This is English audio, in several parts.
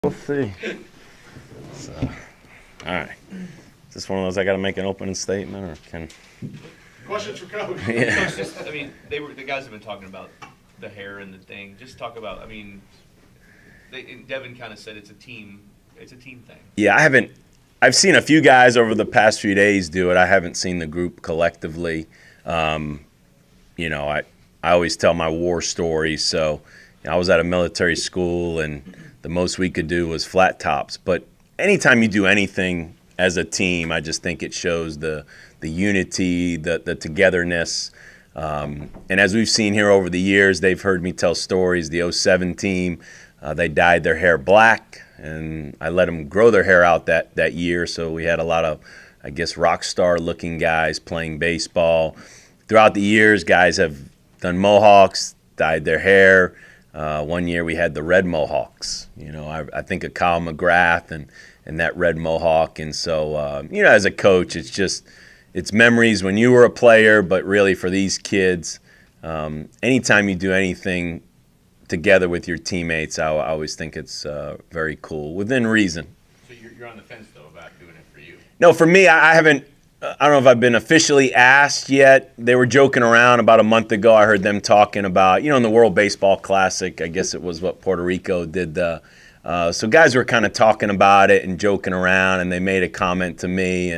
We'll see. So, all right. Is this one of those I got to make an opening statement, or can? Questions for Coach? Yeah. Coach, just, I mean, the guys have been talking about the hair and the thing. Just talk about. I mean, Devin kind of said it's a team thing. Yeah, I've seen a few guys over the past few days do it. I haven't seen the group collectively. I always tell my war story. So I was at a military school, and the most we could do was flat tops. But anytime you do anything as a team, I just think it shows the unity, the togetherness. And as we've seen here over the years, they've heard me tell stories. The '07 team, they dyed their hair black, and I let them grow their hair out that year. So we had a lot of, I guess, rock star looking guys playing baseball. Throughout the years, guys have done mohawks, dyed their hair. One year we had the red mohawks. I think of Kyle McGrath and that red mohawk. And so, as a coach, it's memories when you were a player, but really for these kids, anytime you do anything together with your teammates, I always think it's very cool, within reason. So you're on the fence, though, about doing it for you? No, for me, I haven't. I don't know if I've been officially asked yet. They were joking around about a month ago. I heard them talking about, in the World Baseball Classic, I guess it was what Puerto Rico did. So guys were kind of talking about it and joking around, and they made a comment to me.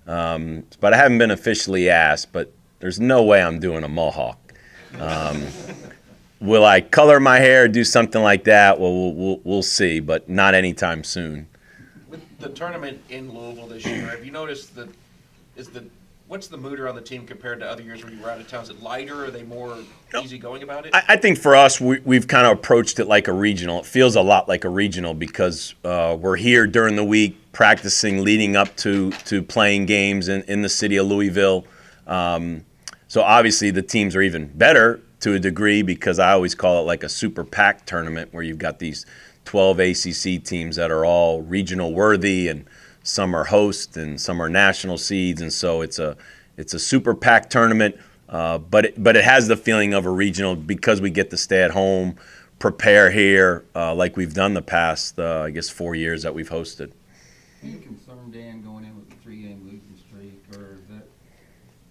But I haven't been officially asked, but there's no way I'm doing a mohawk. Will I color my hair or do something like that? Well, we'll see, but not anytime soon. With the tournament in Louisville this year, have you noticed what's the mood around the team compared to other years when you were out of town? Is it lighter? Are they more easygoing about it? I think for us, we've kind of approached it like a regional. It feels a lot like a regional because we're here during the week practicing leading up to playing games in the city of Louisville. So obviously the teams are even better to a degree because I always call it like a super PAC tournament where you've got these 12 ACC teams that are all regional worthy, and some are host and some are national seeds, and so it's a super PAC tournament. But it has the feeling of a regional because we get to stay at home, prepare here like we've done the past, 4 years that we've hosted. Are you concerned, Dan, going in with a 3-game losing streak, or is that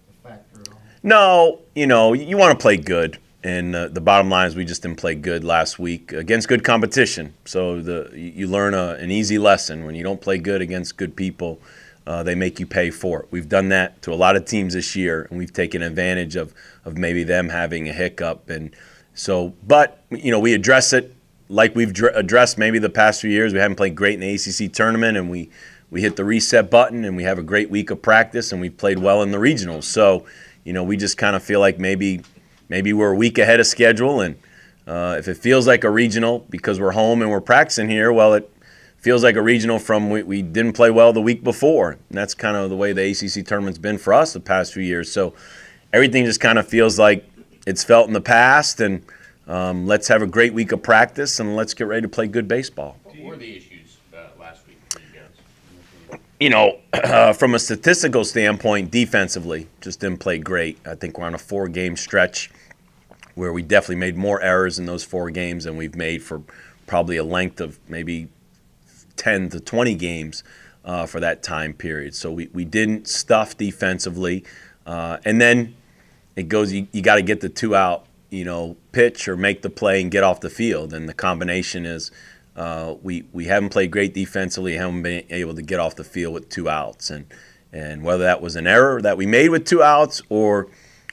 a factor at all? No, you want to play good. And the bottom line is we just didn't play good last week against good competition. So you learn an easy lesson. When you don't play good against good people, they make you pay for it. We've done that to a lot of teams this year, and we've taken advantage of maybe them having a hiccup. And so, but we address it like we've addressed maybe the past few years. We haven't played great in the ACC tournament, and we hit the reset button, and we have a great week of practice, and we've played well in the regionals. So, we just kind of feel like maybe we're a week ahead of schedule, and if it feels like a regional because we're home and we're practicing here, well, it feels like a regional from we didn't play well the week before. And that's kind of the way the ACC tournament's been for us the past few years. So everything just kind of feels like it's felt in the past, and let's have a great week of practice, and let's get ready to play good baseball. What were the issues last week for you guys? From a statistical standpoint, defensively, just didn't play great. I think we're on a 4-game stretch where we definitely made more errors in those 4 games than we've made for probably a length of maybe 10 to 20 games for that time period. So we didn't stuff defensively. And then it goes, you got to get the 2-out, pitch or make the play and get off the field. And the combination is we haven't played great defensively, haven't been able to get off the field with 2 outs. And whether that was an error that we made with 2 outs or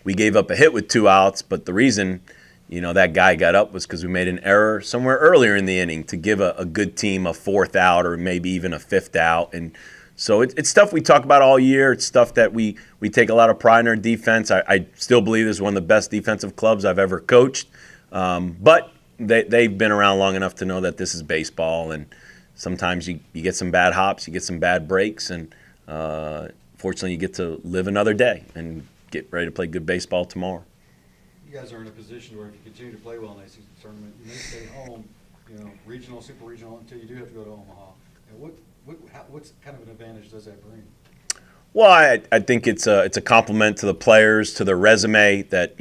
we gave up a hit with 2 outs, but the reason, that guy got up was because we made an error somewhere earlier in the inning to give a good team a 4th out or maybe even a 5th out. And so it's stuff we talk about all year. It's stuff that we take a lot of pride in our defense. I still believe this is one of the best defensive clubs I've ever coached. But they've been around long enough to know that this is baseball, and sometimes you get some bad hops, you get some bad breaks, and fortunately you get to live another day and get ready to play good baseball tomorrow. You guys are in a position where if you continue to play well in the ACC tournament, you may stay home, regional, super regional, until you do have to go to Omaha. And what's kind of an advantage does that bring? Well, I think it's a compliment to the players, to their resume, that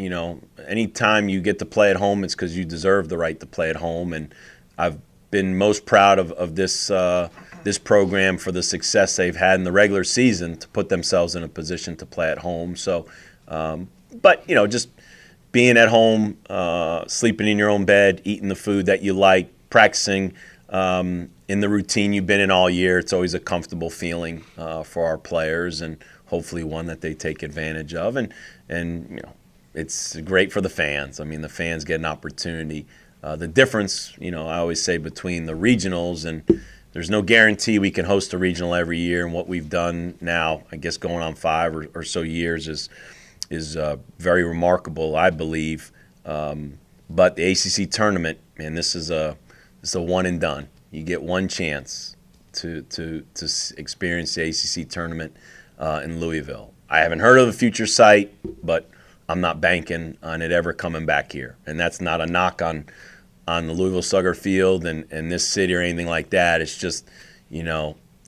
anytime you get to play at home, it's because you deserve the right to play at home. And I've been most proud of this this program for the success they've had in the regular season to put themselves in a position to play at home. So, but just being at home, sleeping in your own bed, eating the food that you like, practicing in the routine you've been in all year, it's always a comfortable feeling for our players, and hopefully one that they take advantage of. And it's great for the fans. I mean, the fans get an opportunity. The difference, I always say, between the regionals, and there's no guarantee we can host a regional every year, and what we've done now, I guess going on 5 or so years, is very remarkable, I believe. But the ACC tournament, man, this is a one and done. You get one chance to experience the ACC tournament in Louisville. I haven't heard of the future site, but I'm not banking on it ever coming back here. And that's not a knock on the Louisville Slugger Field and this city or anything like that. It's just,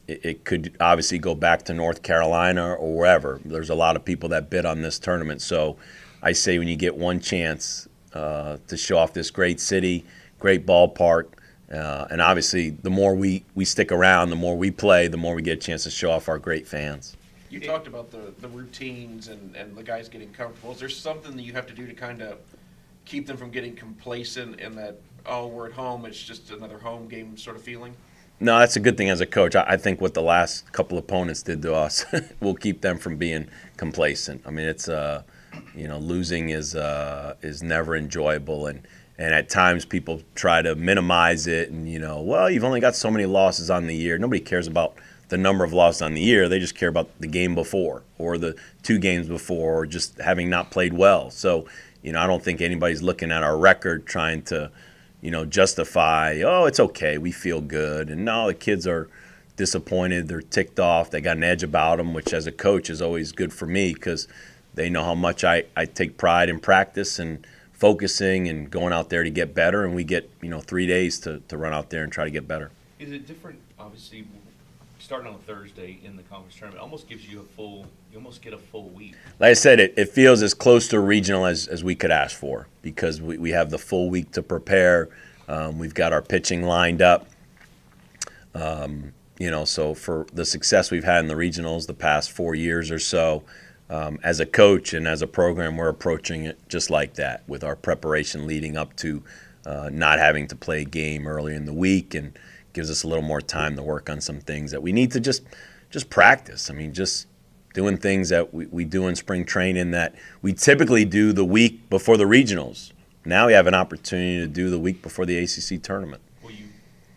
it could obviously go back to North Carolina or wherever. There's a lot of people that bid on this tournament. So I say when you get one chance to show off this great city, great ballpark, and obviously the more we stick around, the more we play, the more we get a chance to show off our great fans. You talked about the routines and the guys getting comfortable. Is there something that you have to do to kind of keep them from getting complacent in that, oh, we're at home, it's just another home game sort of feeling? No, that's a good thing as a coach. I think what the last couple opponents did to us will keep them from being complacent. I mean, it's losing is never enjoyable, and at times people try to minimize it, and well, you've only got so many losses on the year. Nobody cares about the number of losses on the year. They just care about the game before, or the 2 games before, or just having not played well. So, I don't think anybody's looking at our record trying to, justify, oh, it's okay, we feel good. And no, the kids are disappointed, they're ticked off, they got an edge about them, which as a coach is always good for me because they know how much I take pride in practice and focusing and going out there to get better, and we get, 3 days to run out there and try to get better. Is it different, obviously, starting on a Thursday in the conference tournament almost gives you you almost get a full week? Like I said, it feels as close to a regional as we could ask for because we have the full week to prepare. We've got our pitching lined up. So for the success we've had in the regionals the past 4 years or so, as a coach and as a program, we're approaching it just like that with our preparation leading up to not having to play a game early in the week, and gives us a little more time to work on some things that we need to just practice. I mean, just doing things that we do in spring training that we typically do the week before the regionals. Now we have an opportunity to do the week before the ACC tournament. Will you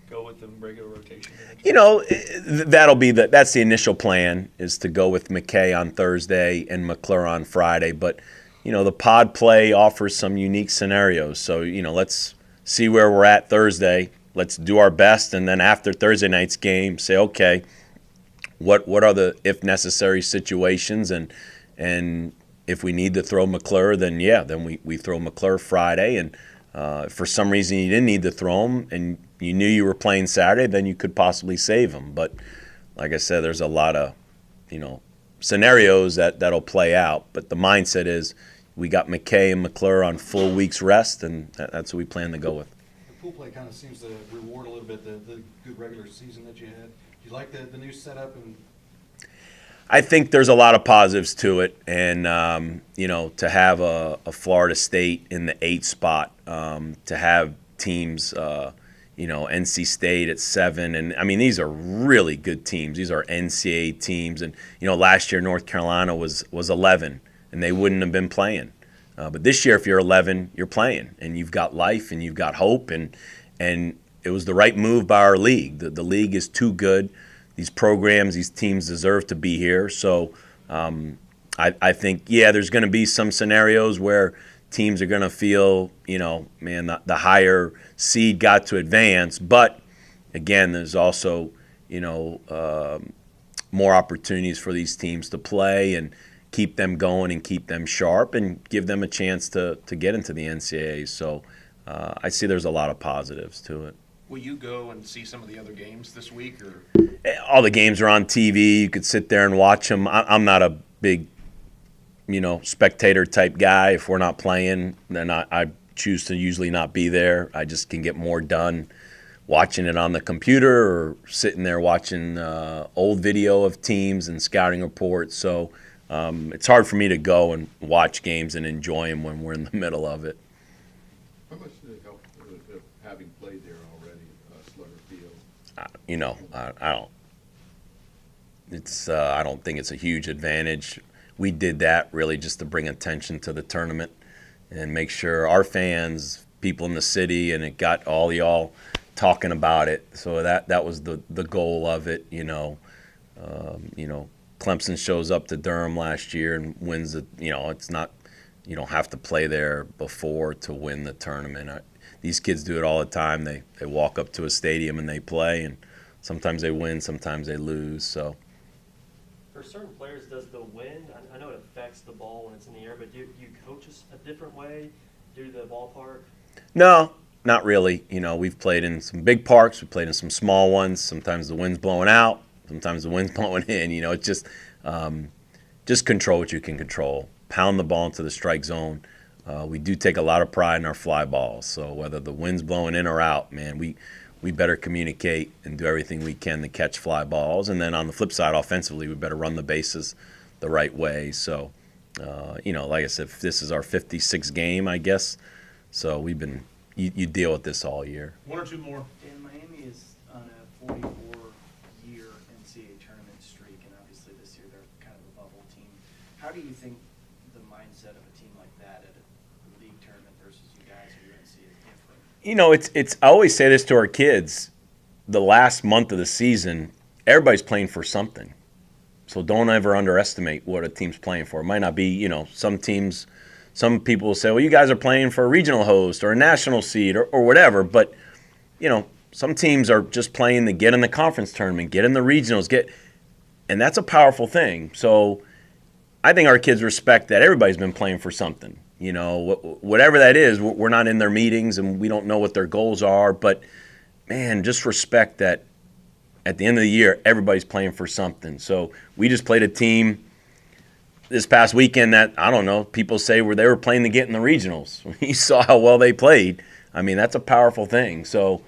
go with the regular rotation? That's the initial plan, is to go with McKay on Thursday and McClure on Friday. But, the pod play offers some unique scenarios. So, let's see where we're at Thursday. Let's do our best, and then after Thursday night's game, say, okay, what are the if necessary situations, and if we need to throw McClure, then we throw McClure Friday, and if for some reason you didn't need to throw him and you knew you were playing Saturday, then you could possibly save him. But like I said, there's a lot of scenarios that'll play out, but the mindset is we got McKay and McClure on full week's rest, and that's what we plan to go with. Pool play kind of seems to reward a little bit the good regular season that you had. Do you like the new setup? And I think there's a lot of positives to it, and to have a Florida State in the 8th spot, to have teams, NC State at 7, and I mean these are really good teams. These are NCAA teams, and last year North Carolina was 11, and they wouldn't have been playing. But this year, if you're 11, you're playing, and you've got life, and you've got hope, and it was the right move by our league. The league is too good. These programs, these teams deserve to be here. So I think, there's going to be some scenarios where teams are going to feel, the higher seed got to advance. But, again, there's also, more opportunities for these teams to play and keep them going and keep them sharp and give them a chance to get into the NCAA. So I see there's a lot of positives to it. Will you go and see some of the other games this week? Or all the games are on TV. You could sit there and watch them. I'm not a big, spectator type guy. If we're not playing, then I choose to usually not be there. I just can get more done watching it on the computer or sitting there watching old video of teams and scouting reports. So it's hard for me to go and watch games and enjoy them when we're in the middle of it. How much did it help having played there already, Slugger Field? I don't. I don't think it's a huge advantage. We did that really just to bring attention to the tournament and make sure our fans, people in the city, and it got all y'all talking about it. So that was the goal of it. Clemson shows up to Durham last year and wins it. It's not, you don't have to play there before to win the tournament. These kids do it all the time. They walk up to a stadium and they play, and sometimes they win, sometimes they lose. So for certain players, does the wind, I know it affects the ball when it's in the air, but do you coach a different way due to the ballpark? No, not really. We've played in some big parks. We've played in some small ones. Sometimes the wind's blowing out. Sometimes the wind's blowing in. It's just control what you can control. Pound the ball into the strike zone. We do take a lot of pride in our fly balls. So whether the wind's blowing in or out, man, we better communicate and do everything we can to catch fly balls. And then on the flip side, offensively, we better run the bases the right way. So, like I said, this is our 56th game, I guess. So you deal with this all year. One or two more. Dan, Miami is on a 44-year NCAA tournament streak, and obviously this year they're kind of a bubble team. How do you think the mindset of a team like that at a league tournament versus you guys or UNC is different? It's. I always say this to our kids. The last month of the season, everybody's playing for something. So don't ever underestimate what a team's playing for. It might not be, some teams. Some people will say, well, you guys are playing for a regional host or a national seed or whatever. But, some teams are just playing to get in the conference tournament, get in the regionals, and that's a powerful thing. So I think our kids respect that everybody's been playing for something. Whatever that is, we're not in their meetings and we don't know what their goals are. But, man, just respect that at the end of the year, everybody's playing for something. So we just played a team this past weekend that, I don't know, people say they were playing to get in the regionals. You saw how well they played. I mean, that's a powerful thing. So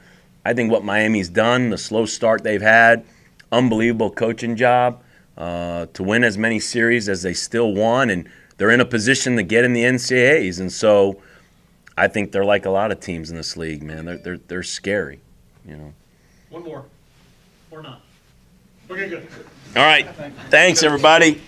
I think what Miami's done, the slow start they've had, unbelievable coaching job to win as many series as they still won, and they're in a position to get in the NCAAs. And so I think they're like a lot of teams in this league, man. They're scary, One more. Or not. Okay, good. All right. Thanks, everybody.